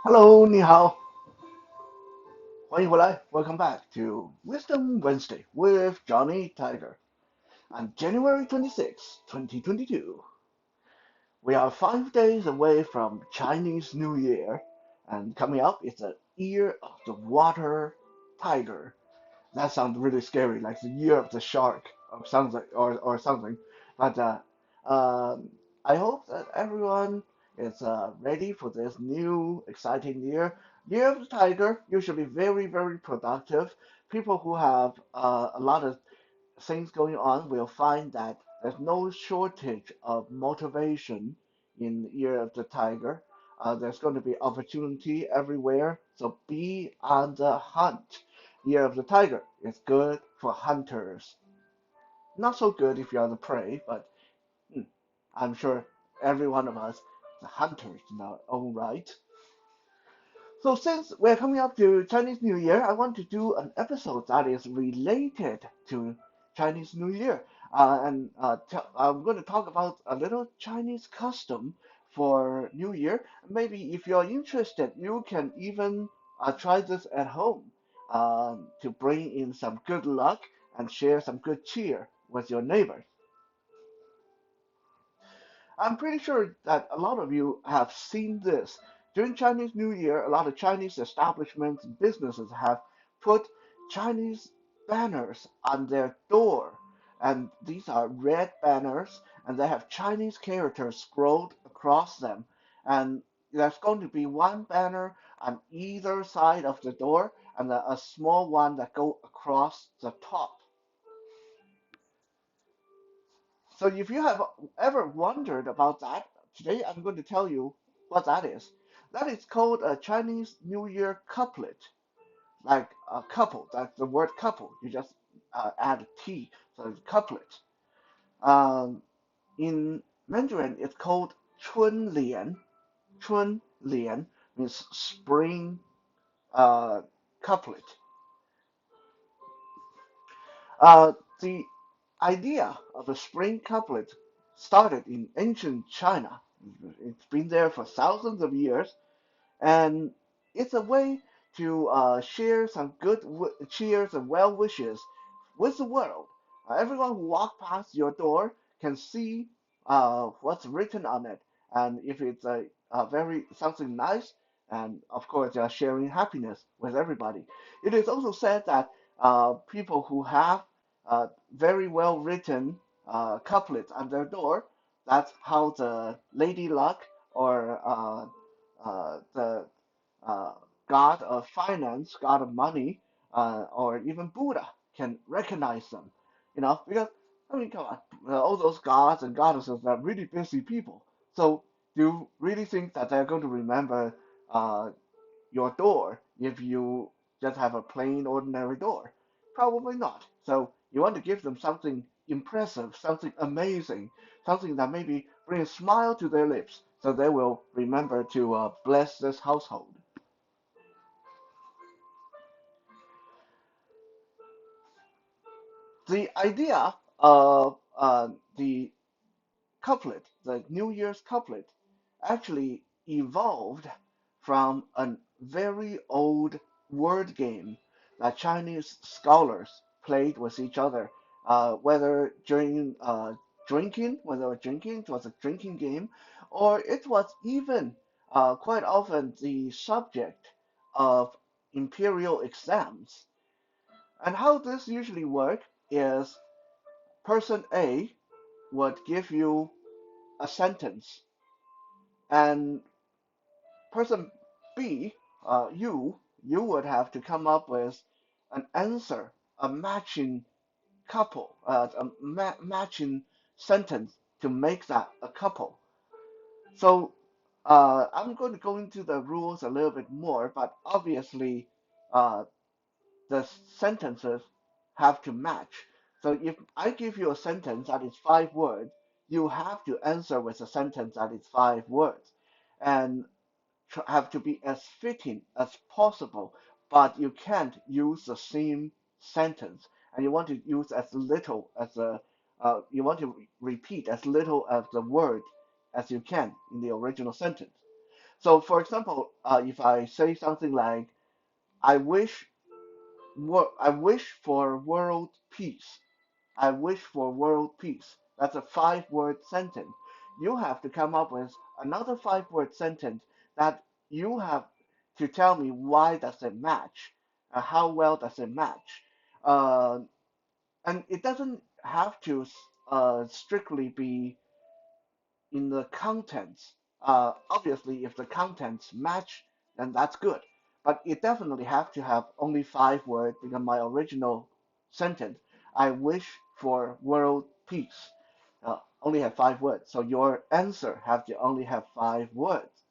Hello，你好，欢迎回来，Welcome back to Wisdom Wednesday with Johnny Tiger. On January 26, 2022, we are 5 days away from Chinese New Year, and coming up is the Year of the Water Tiger. That sounds really scary, like the Year of the Shark or something, or something. But um, I hope that everyone is ready for this new exciting year. Year of the Tiger, usually very, very productive. People who have a lot of things going on will find that there's no shortage of motivation in Year of the Tiger. There's going to be opportunity everywhere, so be on the hunt. Year of the Tiger is good for hunters. Not so good if you're the prey, but hmm, I'm sure every one of us is hunters in our own right. So since we're coming up to Chinese New Year, I want to do an episode that is related to Chinese New Year. I'm going to talk about a little Chinese custom for New Year. Maybe if you're interested, you can even try this at home to bring in some good luck and share some good cheer with your neighbors. I'm pretty sure that a lot of you have seen this. During Chinese New Year, a lot of Chinese establishments and businesses have put Chinese banners on their door. And these are red banners, and they have Chinese characters scrolled across them. And there's going to be one banner on either side of the door, and a small one that go across the top. So if you have ever wondered about that, today I'm going to tell you what that is. That is called a Chinese New Year couplet, like a couple. That's the word couple. You just add a T, so it's couplet. Um, in Mandarin, it's called 春联. 春联 means spring uh, couplet. The idea of a spring couplet started in ancient China. It's been there for thousands of years, and it's a way to share some good cheers and well wishes with the world. Everyone who walks past your door can see what's written on it, and if it's a very something nice, and of course they are sharing happiness with everybody. It is also said that people who have very well written couplets on their door, that's how the lady luck or the uh, god of finance, god of money, or even Buddha can recognize them. Because I mean, come on, all those gods and goddesses are really busy people. So do you really think that they're going to remember uh, your door if you just have a plain ordinary door? Probably not. So you want to give them something impressive, something amazing, something that maybe brings a smile to their lips, so they will remember to bless this household. The idea of the couplet, the New Year's couplet, actually evolved from a very old word game that Chinese scholars played with each other, whether during drinking, when they were drinking, it was a drinking game, or it was even quite often the subject of imperial exams. And how this usually works is person A would give you a sentence, and person B, you would have to come up with an answer, a matching couple, matching sentence to make that a couple. So I'm going to go into the rules a little bit more, but obviously uh, the sentences have to match. So if I give you a sentence that is 5 words, you have to answer with a sentence that is 5 words, and have to be as fitting as possible. But you can't use the same sentence, and you want to use as little as you want to repeat as little of the word as you can in the original sentence. So, for example, if I say something like, "I wish, I wish for world peace," I wish for world peace. That's a five-word sentence. You have to come up with another five-word sentence that you have to tell me why does it match, how well does it match, uh, and it doesn't have to strictly be in the contents. Obviously, if the contents match, then that's good. But it definitely have to have only five words because my original sentence, I wish for world peace, only have five words. So your answer have to only have five words.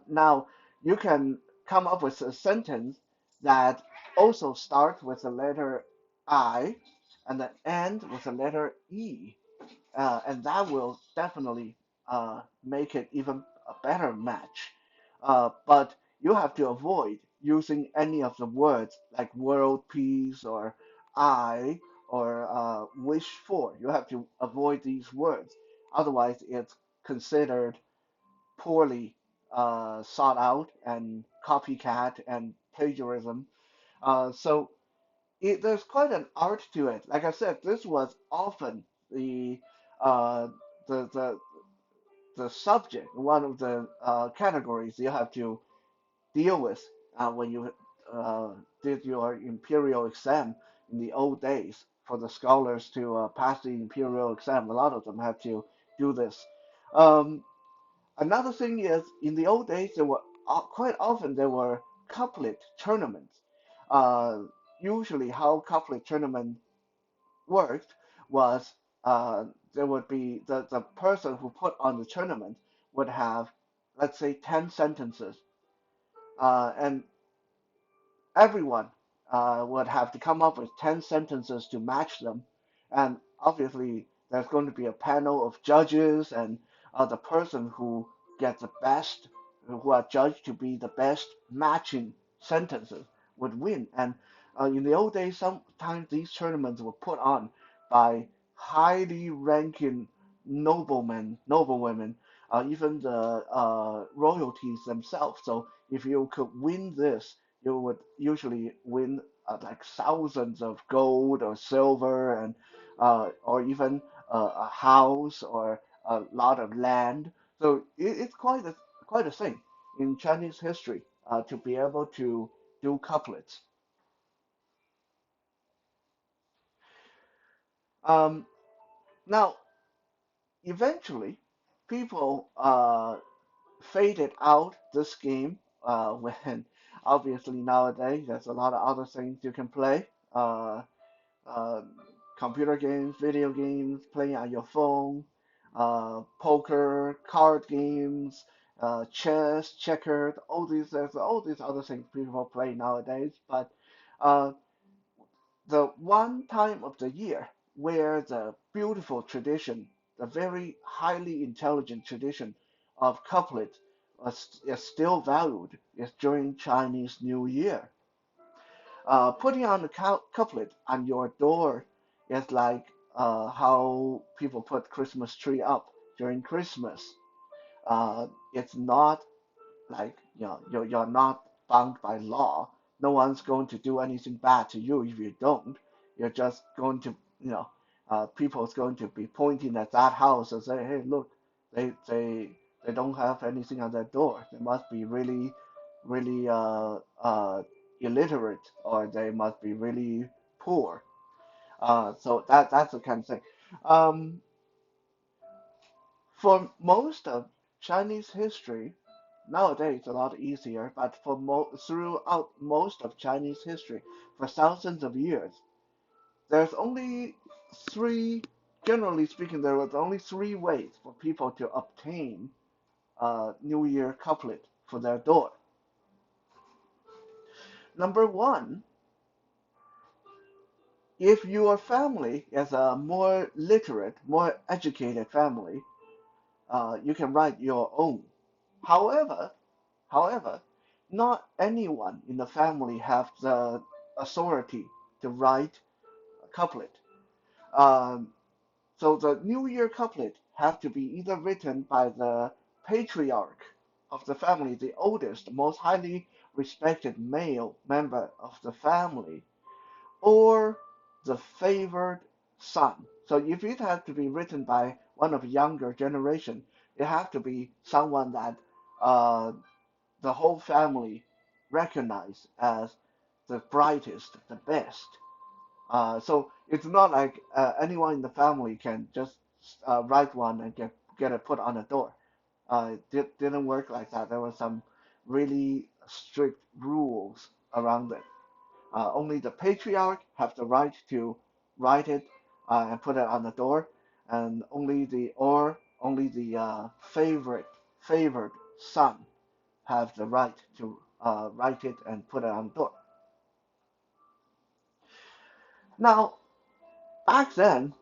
Now you can come up with a sentence that also starts with the letter I and then end with the letter E, and that will definitely make it even a better match. But you have to avoid using any of the words like world peace or I or wish for. You have to avoid these words. Otherwise, it's considered poorly sought out and copycat and plagiarism. So there's quite an art to it. Like I said, this was often the uh, the the the subject, one of the categories you have to deal with when you uh, did your imperial exam in the old days. For the scholars to pass the imperial exam, a lot of them had to do this. Um, Another thing is, in the old days, there were quite often there were couplet tournaments. Uh, Usually, how couplet tournament worked was there would be the person who put on the tournament would have, let's say, 10 sentences, and everyone would have to come up with 10 sentences to match them. And obviously, there's going to be a panel of judges, and the person who gets the best, who are judged to be the best matching sentences, would win. And in the old days, sometimes these tournaments were put on by highly ranking noblemen, noblewomen, even the royalties themselves. So if you could win this, you would usually win like thousands of gold or silver and or even a house or a lot of land. So it's quite a thing in Chinese history to be able to do couplets. Um, Now, eventually, people faded out this game when obviously nowadays there's a lot of other things you can play. Uh, Computer games, video games, playing on your phone, poker, card games, chess, checkers, there's all these other things people play nowadays. But uh, the one time of the year where the beautiful tradition, the very highly intelligent tradition of couplet is still valued is during Chinese New Year. Putting on the couplet on your door is like how people put Christmas tree up during Christmas. It's not like you're not bound by law. No one's going to do anything bad to you if you don't. You're just going to people's going to be pointing at that house and say, hey, look, they they they don't have anything on their door. They must be really illiterate, or they must be really poor. So that's the kind of thing. Um, for most of Chinese history, nowadays it's a lot easier, but throughout most of Chinese history, for thousands of years, there's only three, generally speaking, there was only three ways for people to obtain a New Year couplet for their door. Number one, if your family is a more literate, more educated family, you can write your own. However, However, not anyone in the family have the authority to write a couplet. Um, so the New Year couplet have to be either written by the patriarch of the family, the oldest, most highly respected male member of the family, or the favored son. So if it had to be written by one of younger generation, it have to be someone that uh, the whole family recognize as the brightest, the best. So it's not like anyone in the family can just write one and get it put on the door. It didn't work like that. There were some really strict rules around it. Only the patriarch have the right to write it and put it on the door, and only the favored son have the right to write it and put it on the door. Now, back then,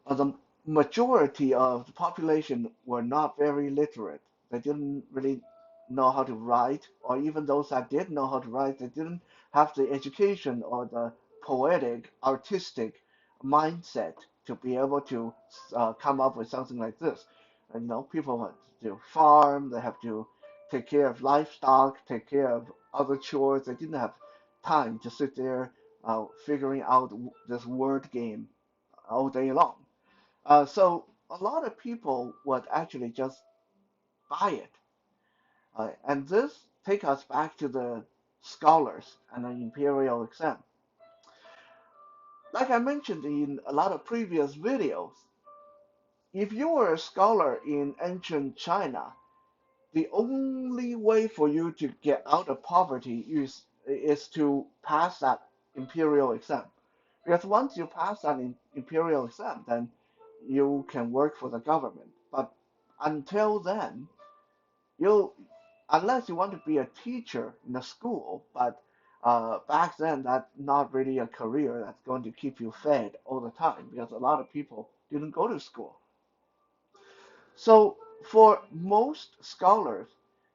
the majority of the population were not very literate. They didn't really know how to write, or even those that did know how to write, they didn't have the education or the poetic, artistic mindset to be able to come up with something like this. And, people have to farm, they have to take care of livestock, take care of other chores. They didn't have time to sit there figuring out this word game all day long. So a lot of people would actually just buy it. And this takes us back to the scholars and the imperial exam. Like I mentioned in a lot of previous videos, if you were a scholar in ancient China, the only way for you to get out of poverty is to pass that imperial exam. Because once you pass that imperial exam, then you can work for the government. But until then, you unless you want to be a teacher in a school, but back then that's not really a career that's going to keep you fed all the time because a lot of people didn't go to school. So for most scholars,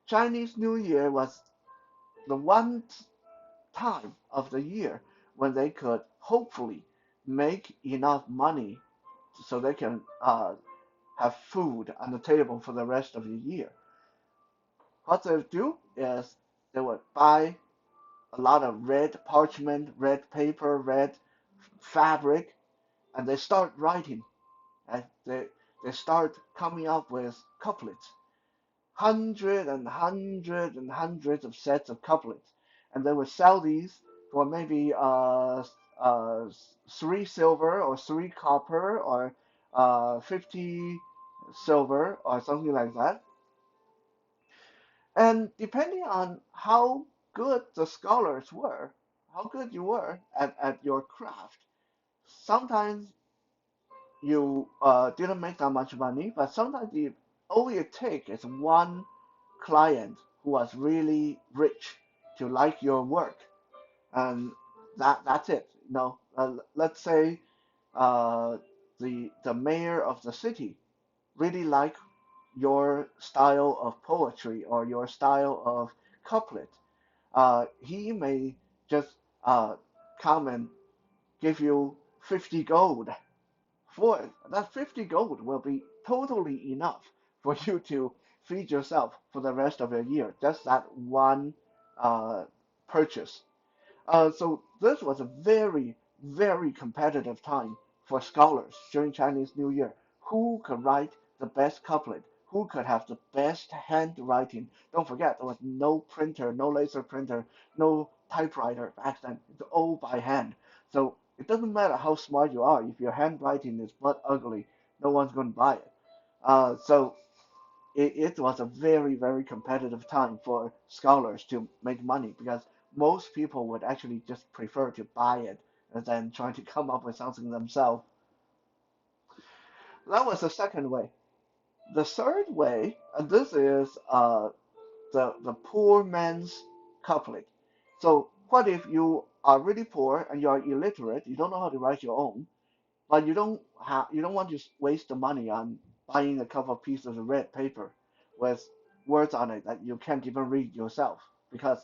Chinese New Year was the one time of the year when they could hopefully make enough money so they can have food on the table for the rest of the year. What they do is they would buy a lot of red parchment, red paper, red fabric, and they start writing. And they start coming up with couplets, hundreds of sets of couplets, and they would sell these for maybe 3 silver or 3 copper or 50 silver or something like that. And depending on how good the scholars were, how good you were at your craft, sometimes you didn't make that much money, but sometimes all it takes is one client who was really rich to like your work, and that's it. Let's say uh, the mayor of the city really like your style of poetry or your style of couplet. He may just come and give you 50 gold for it. That 50 gold will be totally enough for you to feed yourself for the rest of the year. Just that one uh, purchase. So this was a very, very competitive time for scholars during Chinese New Year. Who could write the best couplet? Who could have the best handwriting? Don't forget, there was no printer, no laser printer, no typewriter back then. It's all by hand. So it doesn't matter how smart you are. If your handwriting is but ugly, no one's going to buy it. So it was a very, very competitive time for scholars to make money because most people would actually just prefer to buy it and then try to come up with something themselves. That was the second way. The third way, and this is the poor man's couplet. So what if you are really poor and you are illiterate, you don't know how to write your own, but you don't want to waste the money on buying a couple of pieces of red paper with words on it that you can't even read yourself because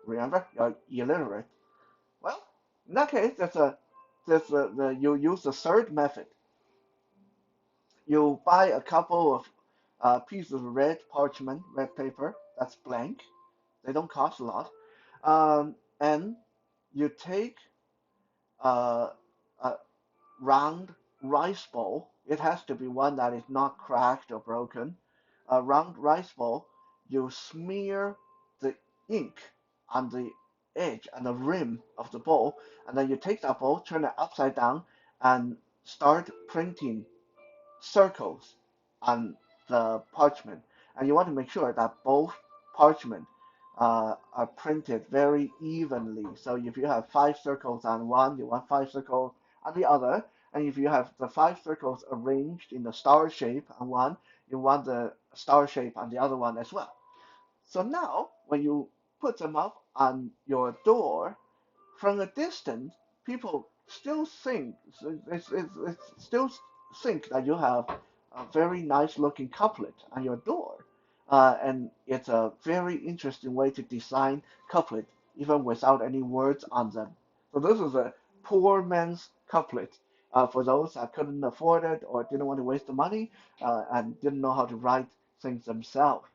remember you're illiterate. Well, in that case, you use the third method. You buy a couple of a piece of red parchment, red paper that's blank. They don't cost a lot. And you take uh, a round rice bowl. It has to be one that is not cracked or broken. A round rice bowl. You smear the ink on the edge and the rim of the bowl, and then you take that bowl, turn it upside down, and start printing circles on the parchment, and you want to make sure that both parchment are printed very evenly. So if you have 5 circles on one, you want 5 circles on the other, and if you have the 5 circles arranged in the star shape on one, you want the star shape on the other one as well. So now, when you put them up on your door, from a distance, people still think still think that you have a very nice looking couplet on your door, and it's a very interesting way to design couplet even without any words on them. So this is a poor man's couplet for those that couldn't afford it or didn't want to waste the money and didn't know how to write things themselves.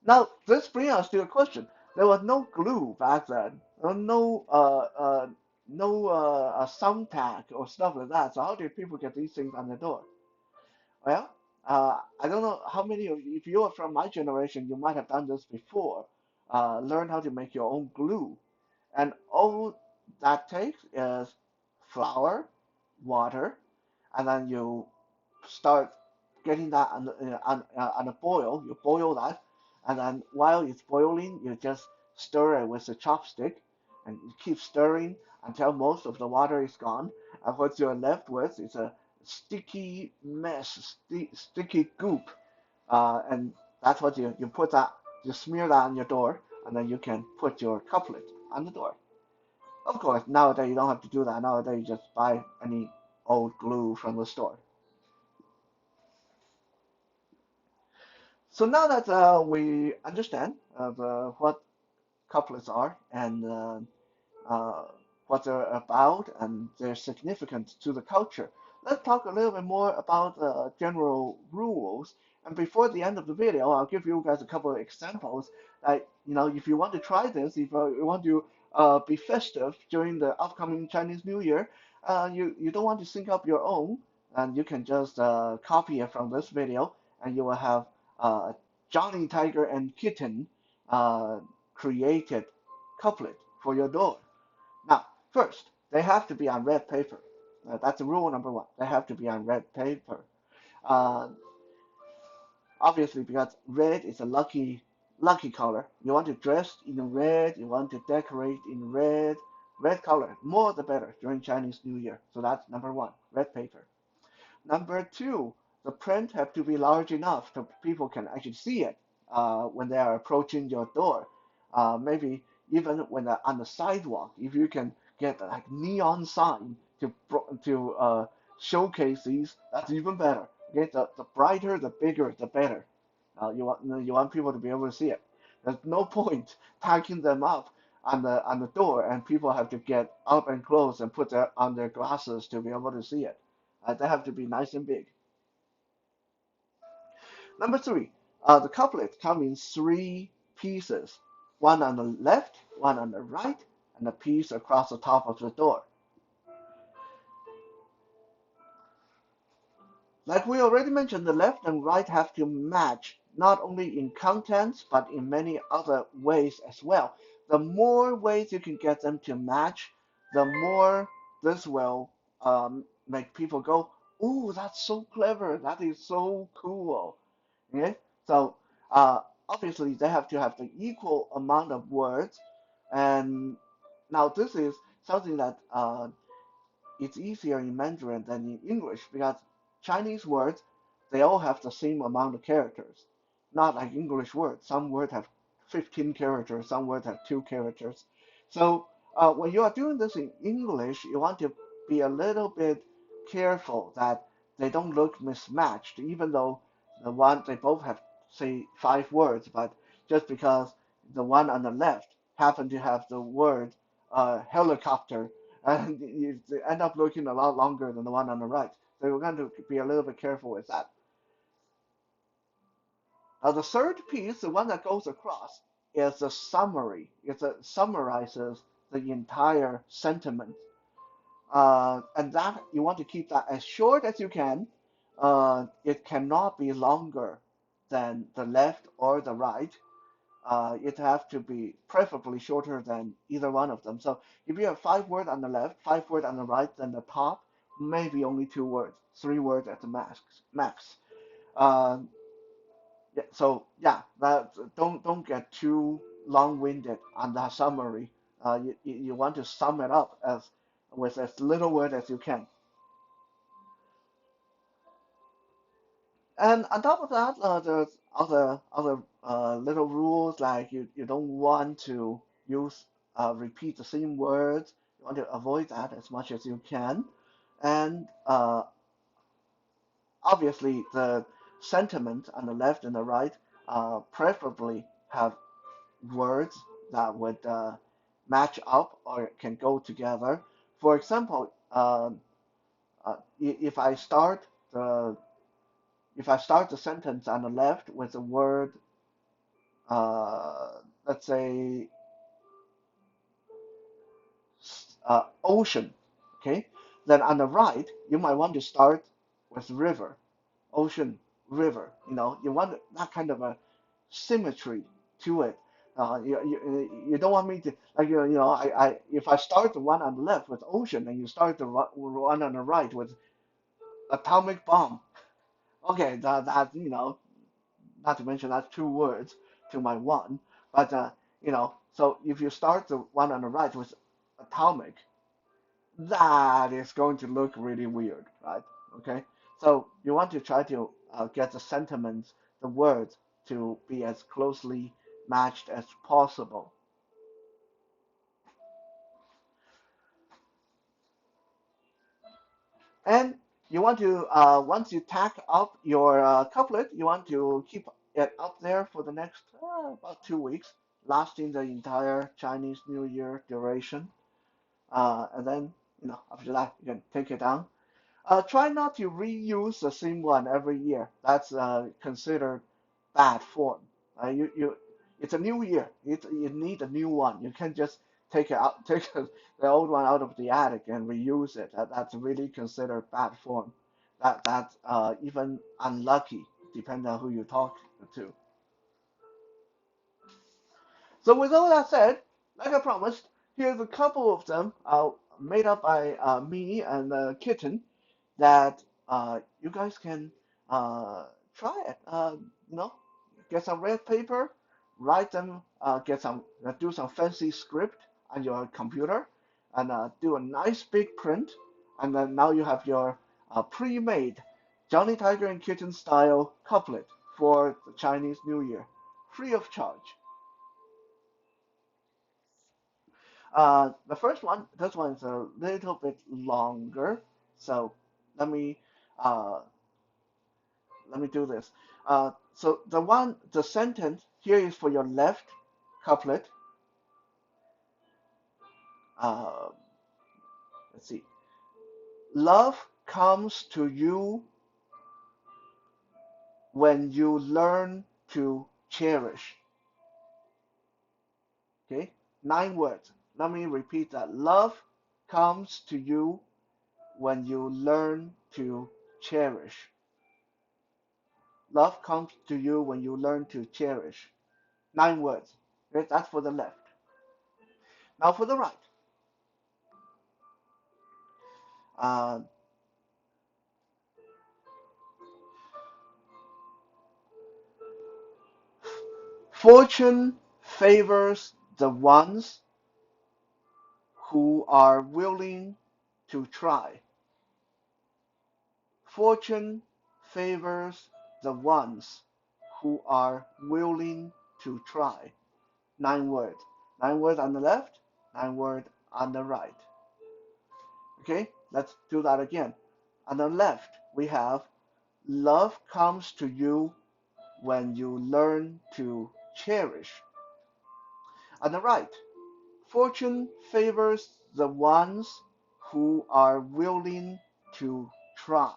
Now, this brings us to a question. There was no glue back then. There was no thumbtack or stuff like that. So how did people get these things on the door? Well, I don't know how many of you, if you are from my generation, you might have done this before. Learn how to make your own glue. And all that takes is flour, water, and then you start getting that on a boil. You boil that, and then while it's boiling, you just stir it with a chopstick, and you keep stirring until most of the water is gone. And what you're left with is a sticky mess, sticky goop, and that's what you put that you smear that on your door, and then you can put your couplet on the door. Of course, nowadays you don't have to do that. Nowadays you just buy any old glue from the store. So now that we understand what couplets are and uh, what they're about and their significance to the culture, let's talk a little bit more about general rules. And before the end of the video, I'll give you guys a couple of examples that, if you want to try this, if you want to be festive during the upcoming Chinese New Year, you don't want to sync up your own, and you can just copy it from this video, and you will have uh, Johnny Tiger and Kitten uh, created couplet for your door. Now, first, they have to be on red paper. That's rule number one. They have to be on red paper. Uh, Obviously, because red is a lucky color. You want to dress in red. You want to decorate in red. Red color, more the better during Chinese New Year. So that's number one, red paper. Number two, the print have to be large enough so people can actually see it when they are approaching your door. Maybe even when they're on the sidewalk, if you can get like neon sign to showcase these, that's even better. Okay, the brighter, the bigger, the better. You want people to be able to see it. There's no point tacking them up on the door, and people have to get up and close and put on their glasses to be able to see it. They have to be nice and big. Number three, the couplet come in three pieces, one on the left, one on the right, and a piece across the top of the door. Like we already mentioned, the left and right have to match not only in contents but in many other ways as well. The more ways you can get them to match, the more this will make people go, "Ooh, that's so clever! That is so cool!" Okay, so obviously they have to have the equal amount of words, and now this is something that it's easier in Mandarin than in English because Chinese words they all have the same amount of characters, not like English words. Some words have 15 characters, some words have 2 characters. So when you are doing this in English, you want to be a little bit careful that they don't look mismatched, even though they both have say 5 words, but just because the one on the left happen to have the word helicopter and you end up looking a lot longer than the one on the right. So you're going to be a little bit careful with that. Now the third piece, the one that goes across, is a summary. It summarizes the entire sentiment, and that you want to keep that as short as you can. It cannot be longer than the left or the right. It has to be preferably shorter than either one of them. So if you have 5 words on the left, 5 words on the right, then the top maybe only 2 words, 3 words at the max. Uh, yeah, so yeah, that don't get too long-winded on that summary. You want to sum it up as with as little word as you can. And on top of that, there's other little rules like you don't want to use repeat the same words. You want to avoid that as much as you can. And obviously, the sentiment on the left and the right preferably have words that would match up or can go together. For example, if I start the sentence on the left with the word, let's say, ocean, okay, then on the right you might want to start with river, ocean, river. You want that kind of a symmetry to it. You don't want me to like I if I start the one on the left with ocean and you start the one on the right with atomic bomb. Okay, that not to mention that's 2 words to my one, but so if you start the one on the right with atomic, that is going to look really weird, right? Okay, so you want to try to get the sentiments, the words to be as closely matched as possible. And you want to, once you tack up your couplet, you want to keep it up there for the next about 2 weeks, lasting the entire Chinese New Year duration. And then, after that, you can take it down. Try not to reuse the same one every year. That's considered bad form. It's a new year. You need a new one. You can't just take it out, take the old one out of the attic and reuse it. That's really considered bad form. That's even unlucky, depending on who you talk to. So with all that said, like I promised, here's a couple of them made up by me and the kitten that you guys can try it. Get some red paper, write them, get some, do some fancy script on your computer, and do a nice big print, and then now you have your pre-made Johnny Tiger and Kitten style couplet for the Chinese New Year, free of charge. The first one, this one is a little bit longer, so let me uh, let me do this. So the sentence here is for your left couplet. Uh, let's see. Love comes to you when you learn to cherish. Okay, 9 words. Let me repeat that. Love comes to you when you learn to cherish. Love comes to you when you learn to cherish. 9 words. Okay, that's for the left. Now for the right. Uh, Fortune favors the ones who are willing to try. Fortune favors the ones who are willing to try. 9 words. 9 words on the left, 9 words on the right. Okay, let's do that again. On the left, we have love comes to you when you learn to cherish. On the right, fortune favors the ones who are willing to try.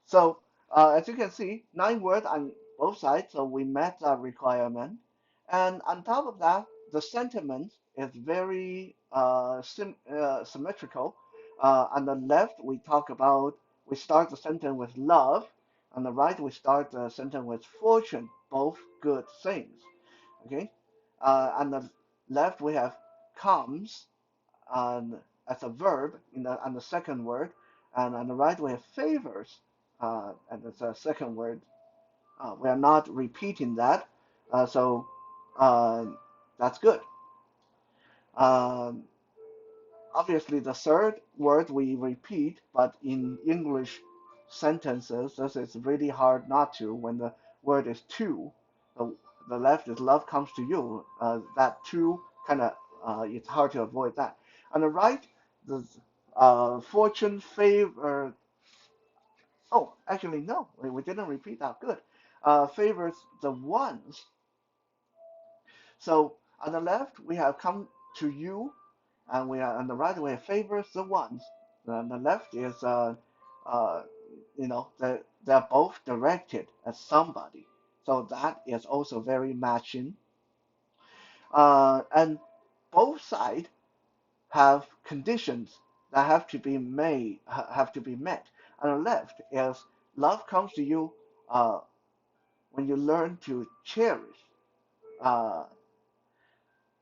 So as you can see, 9 words on both sides, so we met that requirement. And on top of that, the sentiment is very symmetrical. On the left, we start the sentence with love. On the right, we start the sentence with fortune, both good things. Okay. On the left, we have comes on, as a verb on the second word, and on the right we have favors, and it's a second word. We are not repeating that, so uh, that's good. Um, Obviously, the third word we repeat, but in English sentences, this is really hard not to. When the word is to, the, the left is love comes to you. That to kind of it's hard to avoid that. On the right, the fortune favor. Oh, actually no, we didn't repeat that. Good. Favors the ones. So on the left we have come to you, and we are on the right we have favors the ones. On the left is uh, they're both directed at somebody. So that is also very matching. And both sides have conditions that have to be met. On the left is love comes to you uh, when you learn to cherish. Uh,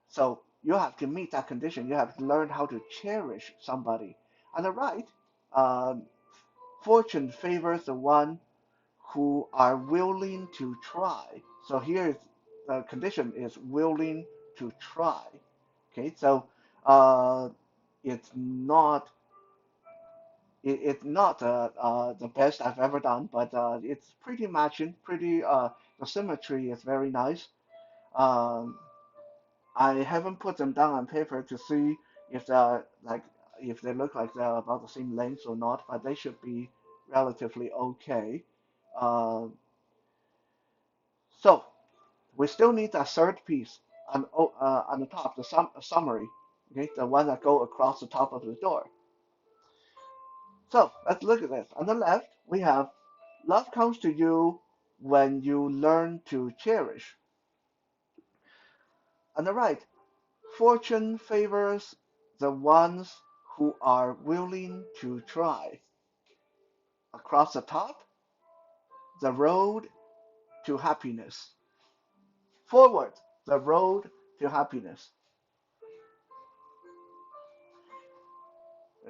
so you have to meet that condition. You have to learn how to cherish somebody. On the right, uh, fortune favors the one who are willing to try. So here is the condition is willing to try. Okay, so uh, it's not it's not the best I've ever done, but it's pretty matching. The symmetry is very nice. Um, I haven't put them down on paper to see if they're like if they look like they're about the same length or not, but they should be relatively okay. Uh, so we still need that third piece on the top, the summary, okay, the one that go across the top of the door. So let's look at this. On the left, we have love comes to you when you learn to cherish. On the right, fortune favors the ones who are willing to try. Across the top, the road to happiness. Forward, the road to happiness.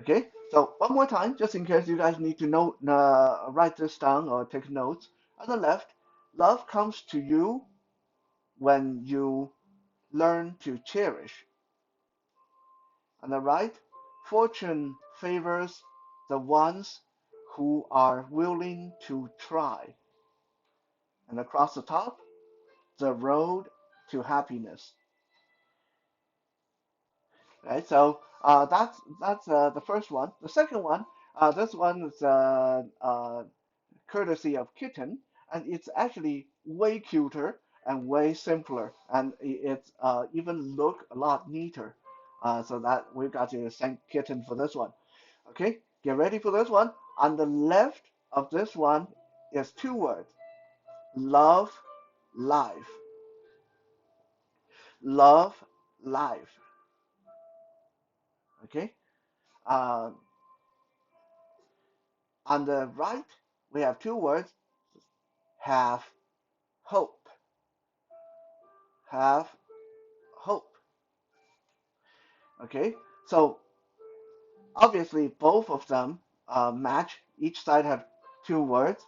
Okay, so one more time, just in case you guys need to write this down or take notes. On the left, love comes to you when you learn to cherish. On the right, fortune favors the ones who are willing to try. And across the top, the road to happiness. Right, so that's the first one. The second one, this one is courtesy of Kitten, and it's actually way cuter and way simpler, and it's even look a lot neater. So that we got to thank Kitten for this one. Okay, get ready for this one. On the left of this one is 2 words: love, life. Love, life. Okay. Uh, on the right we have 2 words: have, hope. Have, hope. Okay. So obviously both of them match. Each side have 2 words,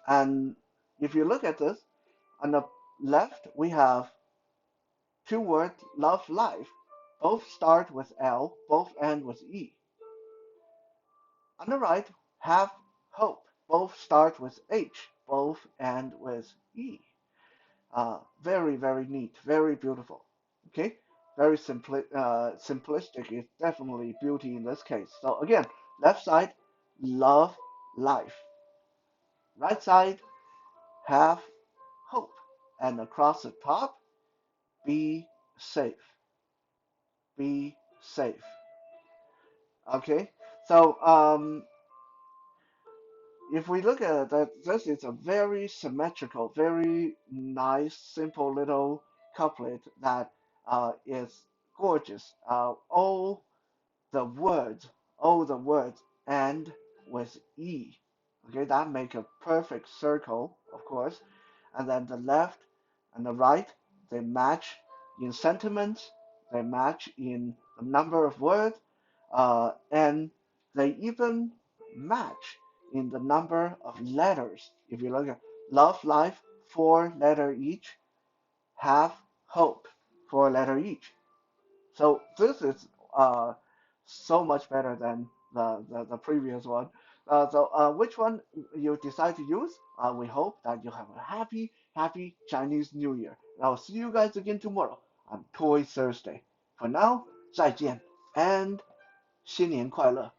and if you look at this, on the left we have 2 words: love, life. Both start with L, both end with E. On the right, have, hope. Both start with H, both end with E. Very, very neat, very beautiful. Okay, very simplistic is definitely beauty in this case. So again, left side, love, life. Right side, have, hope. And across the top, be safe. Be safe. Okay, so if we look at that, this is a very symmetrical, very nice, simple little couplet that is gorgeous. All the words end with E. Okay, that make a perfect circle, of course. And then the left and the right, they match in sentiments, they match in the number of words, and they even match in the number of letters. If you look at love, life, 4 letter each, have, hope, 4 letter each. So this is so much better than the previous one. Which one you decide to use? We hope that you have a happy Chinese New Year. And I'll see you guys again tomorrow on Toy Thursday. For now, 再见 and 新年快乐.